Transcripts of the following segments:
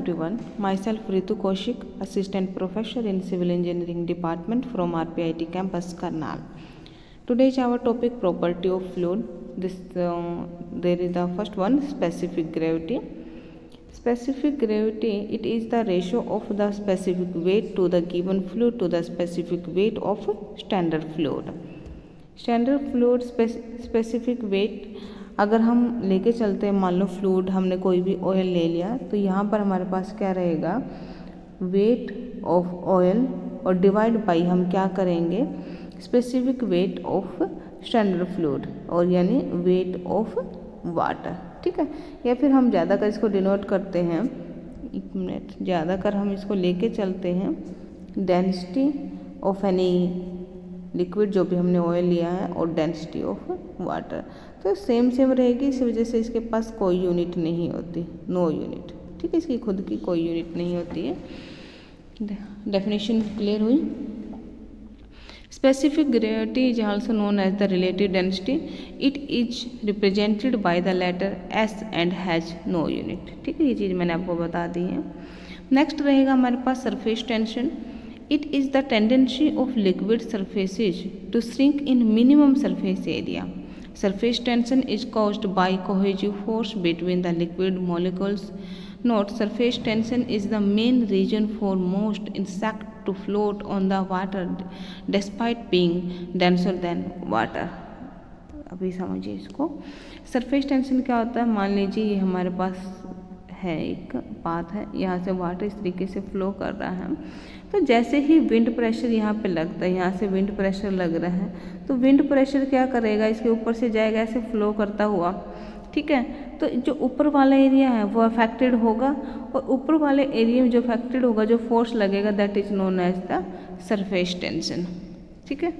everyone. Myself Ritu Kaushik, Assistant Professor in Civil Engineering Department from RPIT Campus, Karnal. Today is our topic property of fluid. There is the first one, specific gravity. Specific gravity, it is the ratio of the specific weight to the given fluid to the specific weight of standard fluid. Standard fluid specific weight अगर हम लेके चलते हैं, मान लो fluid हमने कोई भी oil ले लिया, तो यहाँ पर हमारे पास क्या रहेगा, वेट ऑफ ऑयल और डिवाइड बाई हम क्या करेंगे, specific weight of standard fluid और यानी वेट ऑफ वाटर। ठीक है, या फिर हम ज़्यादातर इसको डिनोट करते हैं, एक मिनट, ज़्यादातर हम इसको लेके चलते हैं डेंसिटी ऑफ एनी लिक्विड, जो भी हमने ऑयल लिया है, और डेंसिटी ऑफ वाटर, तो सेम रहेगी। इस वजह से इसके पास कोई यूनिट नहीं होती, नो यूनिट। ठीक है, इसकी खुद की कोई यूनिट नहीं होती है। डेफिनेशन क्लियर हुई। Specific gravity is also known as the relative density. It is represented by the letter S and has no unit. ठीक है, ये चीज़ मैंने आपको बता दी है। नेक्स्ट रहेगा हमारे पास surface tension. It is the tendency of liquid surfaces to shrink in minimum surface area. Surface tension is caused by cohesive force between the liquid molecules. Note, surface tension is the main reason for most insects to float on the water despite being denser than water. अभी समझिए इसको। Surface tension क्या होता है, मान लीजिए ये हमारे पास है, एक पाथ है, यहाँ से वाटर इस तरीके से फ्लो कर रहा है, तो जैसे ही विंड प्रेशर यहाँ पे लगता है, यहाँ से विंड प्रेशर लग रहा है, तो विंड प्रेशर क्या करेगा, इसके ऊपर से जाएगा ऐसे फ्लो करता हुआ। ठीक है, तो जो ऊपर वाला एरिया है वो अफेक्टेड होगा, और ऊपर वाले एरिया में जो अफेक्टेड होगा, जो फोर्स लगेगा, that is known as the surface tension. ठीक है,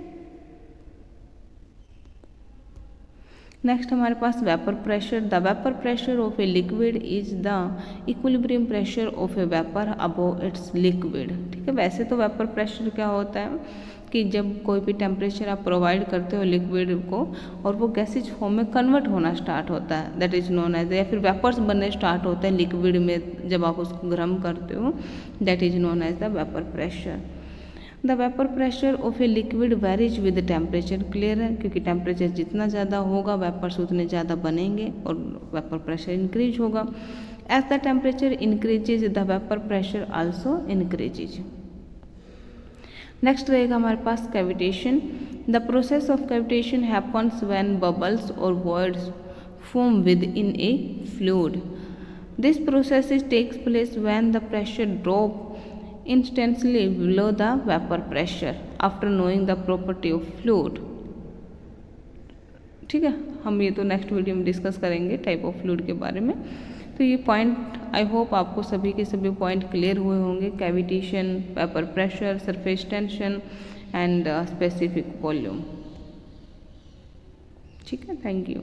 नेक्स्ट हमारे पास vapour pressure. The vapour pressure of a liquid is the equilibrium pressure of a vapour above its liquid. ठीक है, वैसे तो वेपर प्रेशर क्या होता है कि जब कोई भी टेम्परेचर आप प्रोवाइड करते हो लिक्विड को और वो गैसिज फॉर्म में कन्वर्ट होना स्टार्ट होता है, दैट इज नोन एज, या फिर वेपर्स बनने स्टार्ट होते हैं लिक्विड में जब आप उसको गर्म करते हो, that is known as the vapour pressure. The vapour pressure of a liquid varies with temperature. Clear है, क्योंकि टेम्परेचर जितना ज़्यादा होगा वेपर्स उतने ज़्यादा बनेंगे और वेपर प्रेशर इंक्रीज होगा। As the temperature increases the vapour pressure also increases. Next रहेगा हमारे पास cavitation. The process of cavitation happens when bubbles और voids form within a fluid. This process takes place when the pressure drop instantly below the vapor pressure after knowing the property of fluid. ठीक है, हम ये तो next video में discuss करेंगे type of fluid के बारे में। तो ये पॉइंट आई होप आपको सभी के सभी पॉइंट क्लियर हुए होंगे, cavitation, vapour pressure, surface tension and specific volume. ठीक है, थैंक यू।